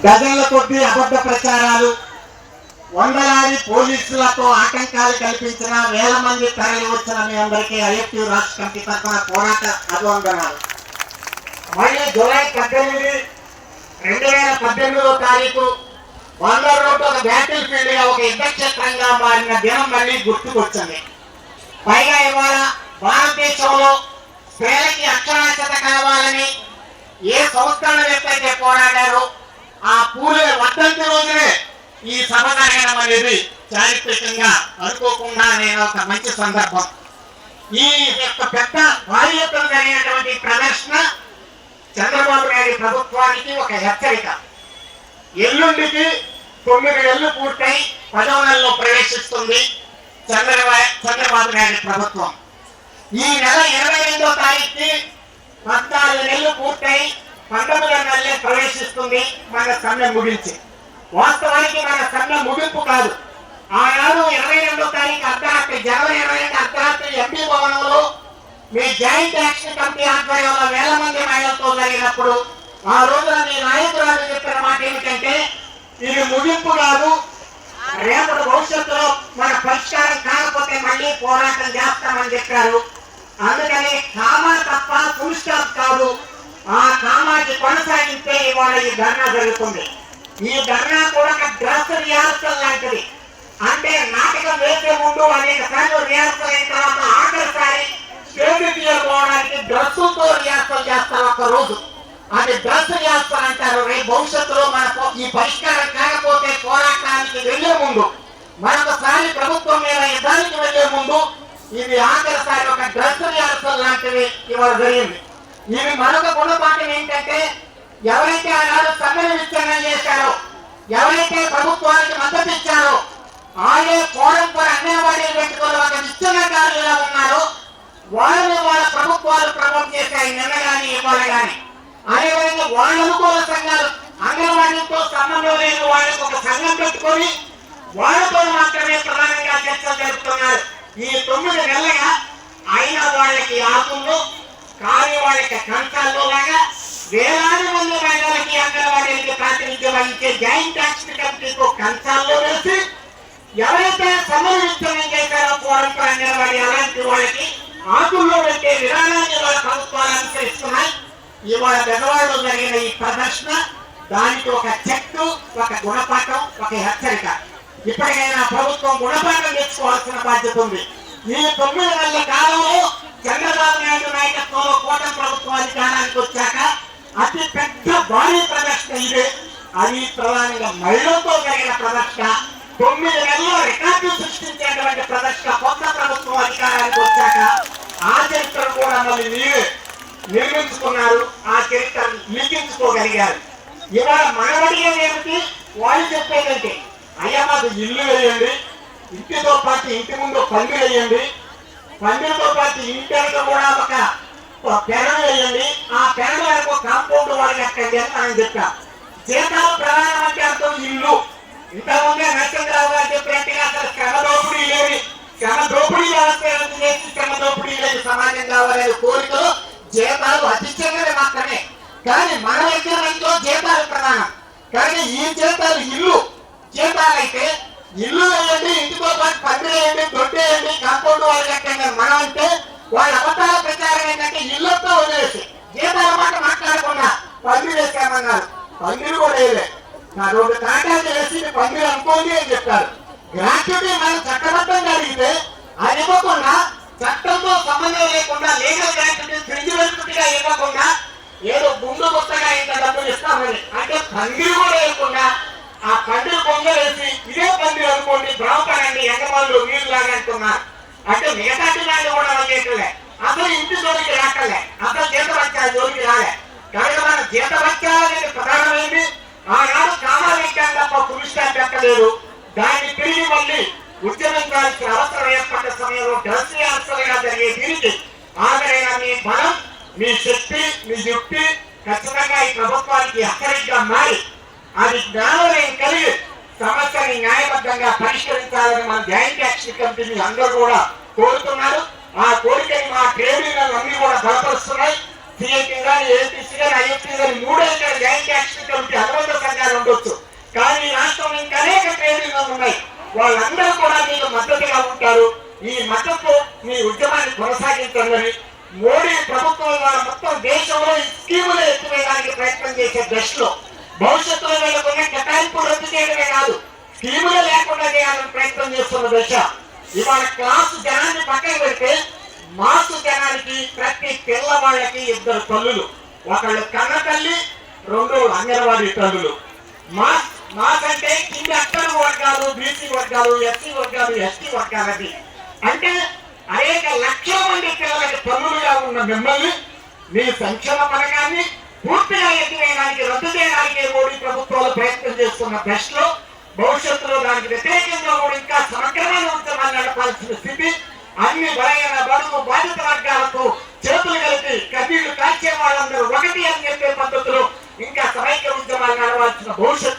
డజన్ల కొద్దీ అబద్ధ ప్రచారాలు, వందలాది పోలీసులతో ఆటంకాలు కల్పించిన, వేల మంది తరలి వచ్చిన మీ అందరికీ ఐఎఫ్టీ రాష్ట్ర కమిటీ తరఫున పోరాట అభివందనాలు. మళ్ళీ జూలై 18, 2018 తారీఖు బందర్ రోడ్డు ఒక బ్యాటిల్ ఫీల్డ్ గా, ఒక యుద్ధ క్షేత్రంగా మారిన దినం మళ్ళీ గుర్తుకొచ్చింది. పైగా ఇవాళ భారతదేశంలో స్త్రీలకి అక్షరాస్యత కావాలని ఏ సంస్కరణవేత్త అయితే పోరాడారో ఆ పూలే వర్ధంతి రోజునే ఈ సభ జరగడం అనేది చారిత్రకంగా అనుకోకుండా నేను ఒక మంచి సందర్భం. ఈ యొక్క పెద్ద భారీ ఎత్తున జరిగినటువంటి ప్రదర్శన చంద్రబాబు నాయుడు ప్రభుత్వానికి ఒక హెచ్చరిక. ఎల్లుండికి 9 నెలలు పూర్తయి 10వ నెలలో ప్రవేశిస్తుంది చంద్రబాబు నాయుడు ప్రభుత్వం. ఈ నెల 22వ తారీఖుకి 14 నెలలు పూర్తయి 19వ నెలలే ప్రవేశిస్తుంది మన సమ్మె ముగించి. వాస్తవానికి మన సమ్మె ముగింపు కాదు. ఆనాడు 22వ తారీఖు అర్ధరాత్రి, జనవరి 22 అర్ధరాత్రి ఎంపీ భవనంలో మీ జాయింట్ యాక్షన్ కమిటీ ఆధ్వర్యంలో వేల మంది మహిళలతో జరిగినప్పుడు ఆ రోజున మీ నాయకురాలు చెప్పిన మాట ఏమిటంటే, ఇది ముగింపు కాదు, రేపటి భవిష్యత్తులో మన పరిష్కారం కాకపోతే మళ్ళీ పోరాటం చేస్తామని చెప్పారు. అందుకని కామా తప్ప ఫుల్ స్టాప్ కాదు, ఆ కామాకి కొనసాగిస్తే ఇవాళ ఈ ధర్నా జరుగుతుంది. ఈ ధర్నా కూడా ఒక డ్రెస్ రిహార్సల్ లాంటిది. అంటే నాటకం వేసే ముందు అనేక సార్లు రిహార్సల్ అయిన తర్వాత ఆఖరిసారి స్టేజ్ తీయకపోవడానికి డ్రెస్సుతో రిహార్సల్ చేస్తారు ఒక రోజు. అది డ్రెస్ రిహార్సల్ అంటారు. రేపు భవిష్యత్తులో మన ఈ పరిష్కారం కాకపోతే పోరాటానికి వెళ్లే ముందు, మరొకసారి ప్రభుత్వం మీద యుద్ధానికి వెళ్లే ముందు ఇది ఆఖరిసారి ఒక డ్రెస్ రిహార్సల్ లాంటివి ఇవాళ జరిగింది. ఇది మరొక గుణపాఠం ఏంటంటే, ఎవరైతే ఆనాడు సమ్మెను విచ్ఛిన్నం చేశారో, ఎవరైతే ప్రభుత్వానికి మద్దతు ఇచ్చారో, ఆయే ఫోరం పర్ అంగన్వాడీలు పెట్టుకుని ఒక విచ్ఛిన్నకారులుగా ఉన్నారో వాళ్ళని వాళ్ళ ప్రభుత్వాలు ప్రమోట్ చేశాయి నిన్న కానీ ఇవాళ కానీ. అదేవిధంగా వాళ్ళ అనుకూల సంఘాలు, అంగన్వాడీలతో సంబంధం లేని వాళ్ళకి ఒక సంఘం పెట్టుకొని వాళ్ళతో మాత్రమే ప్రధానంగా చర్చలు జరుపుతున్నారు. ఈ 9 నెలలుగా అయినా వాళ్ళకి ఆకుల్లో కానీ వాళ్ళకి కంచాల్లో లాగా వేలాది మంది మహిళలకి అంగన్వాడీలకి ప్రాతినిధ్యం వహించే జాయింట్ యాక్షన్ కమిటీతో కంచాల్లో వేసి ఎవరైతే సమ్మెను విచ్ఛిన్నం చేశారో ఫోరం పర్ అంగన్వాడీ అలాంటి వాళ్ళకి ఆకుల్లో పెట్టే విధానాన్ని వాళ్ళ ప్రభుత్వాలు అనుసరిస్తున్నాయి. ఇవాళ బెజవాడలో జరిగిన ఈ ప్రదర్శన దానికి ఒక చెట్టు, ఒక గుణపాఠం, ఒక హెచ్చరిక. ఇప్పటికైనా ప్రభుత్వం గుణపాఠం తెచ్చుకోవాల్సిన బాధ్యత ఉంది. ఈ 9 నెలల కాలంలో చంద్రబాబు నాయుడు నాయకత్వంలో కూటమి ప్రభుత్వం అధికారానికి వచ్చాక అతి పెద్ద భారీ ప్రదర్శన ఇదే. అది ప్రధానంగా మహిళలతో జరిగిన ప్రదర్శన. 9 నెలల్లో రికార్డు సృష్టించేటువంటి ప్రదర్శన కొత్త ప్రభుత్వం అధికారానికి వచ్చాక. ఆ చరిత్ర కూడా మళ్ళీ మీరే నిర్మించుకున్నారు, ఆ చరిత్ర లిఖించుకోగలిగారు. ఇవాళ మనవడిగేది ఏమిటి? వాళ్ళు చెప్పేదంటే, అయ్యా మాకు ఇల్లు వేయండి, ఇంటితో పాటు ఇంటి ముందు పందిరి వేయండి, పందిరితో పాటు ఇంటి వెనక కూడా ఒక పెరడు వేయండి, ఆ పెరడు వరకు కాంపౌండ్ వాళ్ళు ఎక్కండి అని మనం చెప్పాం. జీతాలు ప్రధానమంటే అర్థం ఇల్లు. ఇంతకుముందే నరసింహరావు గారు చెప్పినట్టుగా అసలు శ్రమ దోపిడీ లేని, శ్రమ దోపిడీ వ్యవస్థ చేసి శ్రమ దోపిడీ లేని సమాజం కావాలనే కోరికలు జీతాలు అతిశయమే మాత్రమే. కానీ మన దగ్గర ఇంట్లో జీతాలు ప్రధానం. కానీ ఈ జీతాలు ఇల్లు జీతాలు అయితే ఇల్లు వేయండి, ఇంటితో పాటు పందిరి వేయండి, దొడ్డేయండి, కాంపౌండ్ వాళ్ళు కట్టండి. మనం అంటే వాళ్ళ అబద్ధాల ప్రచారం ఏంటంటే ఇళ్లతో వదిలేసి జీతాల మాట మాట్లాడకుండా పందిరి వేసామన్నారు. పందిరి కూడా వేయలే, నా 2 కాంటాక్ట్ వేసి పందిరి అనుకోండి అని చెప్పారు. గ్రాట్యుటీ మనం చట్టబద్ధంగా అడిగితే అది ఇవ్వకుండా, చట్టంతో సంబంధం లేకుండా లీగల్ గ్రాట్యుటీ ప్రిన్సిపల్గా ఇవ్వకుండా ఏదో గుండు కొత్తగా ఇంత డబ్బులు ఇస్తామని అంటే పందిరి కూడా వేయకుండా ఆ పందిరి పొంగలేసి ఇదే పందిరి అనుకోండి, బ్రాహ్మణండి, ఎంగమాళ్ళు వీళ్ళలాగా అంటున్నారు. అంటే మిగతాటి వాళ్ళు కూడా చేయట్లే, అసలు ఇంటి జోలికి రాకలే, అసలు జీతభత్యాల జోలికి రాలే. కనుక మన జీతభత్యాల అనేది ప్రధానమైంది. ఆనాడు కామాలించాం తప్ప పురుషాలు పెట్టలేదు. దాన్ని తిరిగి మళ్ళీ ఉద్యమించాల్సిన అవసరం ఏర్పడ్డ సమయంలో దర్శనీయాసలుగా జరిగే దీనికి ఆదరైన మీ బలం, మీ శక్తి, మీ యుక్తి ఖచ్చితంగా ఈ ప్రభుత్వానికి అక్కడిగా మారి అది జ్ఞానం కలిగి సమస్యని న్యాయబద్ధంగా పరిష్కరించాలని మన జాయింట్ యాక్షన్ కమిటీని అందరూ కూడా కోరుతున్నారు. ఆ కోరికని మా ట్రేడ్ యూనియన్లు అన్ని కూడా బలపరుస్తున్నాయి. సిఐటి కానీ, ఏపీసీ కానీ, ఐఎఫ్టీ కానీ 3 జాయింట్ యాక్షన్ కమిటీ అనుబంధ సంఘాలు జరుగుతుందని మోడీ ప్రభుత్వం ద్వారా మొత్తం దేశంలో ఈ స్కీములు ఎత్తివేయడానికి ప్రయత్నం చేసే దశలో భవిష్యత్తులో వీళ్ళకున్న కేటాయింపులు రద్దు చేయడమే కాదు, స్కీములే లేకుండా చేయాలని ప్రయత్నం చేస్తున్న దశ. ఇవాళ క్లాసు జనాన్ని పక్కన పెడితే మాసు జనానికి ప్రతి పిల్లవాళ్ళకి 2 తల్లులు, ఒకళ్ళు కన్న తల్లి, 2 అంగన్వాడీ తల్లులు. మాస్ అంటే కింది అట్టడు వర్గాలు, బీసీ వర్గాలు, ఎస్సీ వర్గాలు, ఎస్టీ వర్గాలది. అంటే అనేక లక్షల మంది పిల్లలకి తల్లులుగా ఉన్న మిమ్మల్ని మీ సంక్షేమ పథకాన్ని పూర్తిగా ఎత్తివేయడానికి, రద్దు చేయడానికి మోడీ ప్రభుత్వాలు ప్రయత్నం చేస్తున్న దశలో భవిష్యత్తులో దానికి వ్యతిరేకంగా కూడా ఇంకా సమగ్రమైన ఉద్యమాన్ని నడపాల్సిన స్థితి. అన్ని బలైన బడుగు బాధిత వర్గాలకు చేతులు కలిపి కన్నీళ్లు కాల్చే వాళ్ళందరూ ఒకటి అని చెప్పే పద్ధతిలో ఇంకా సమైక్య ఉద్యమాలు నడవాల్సిన భవిష్యత్తు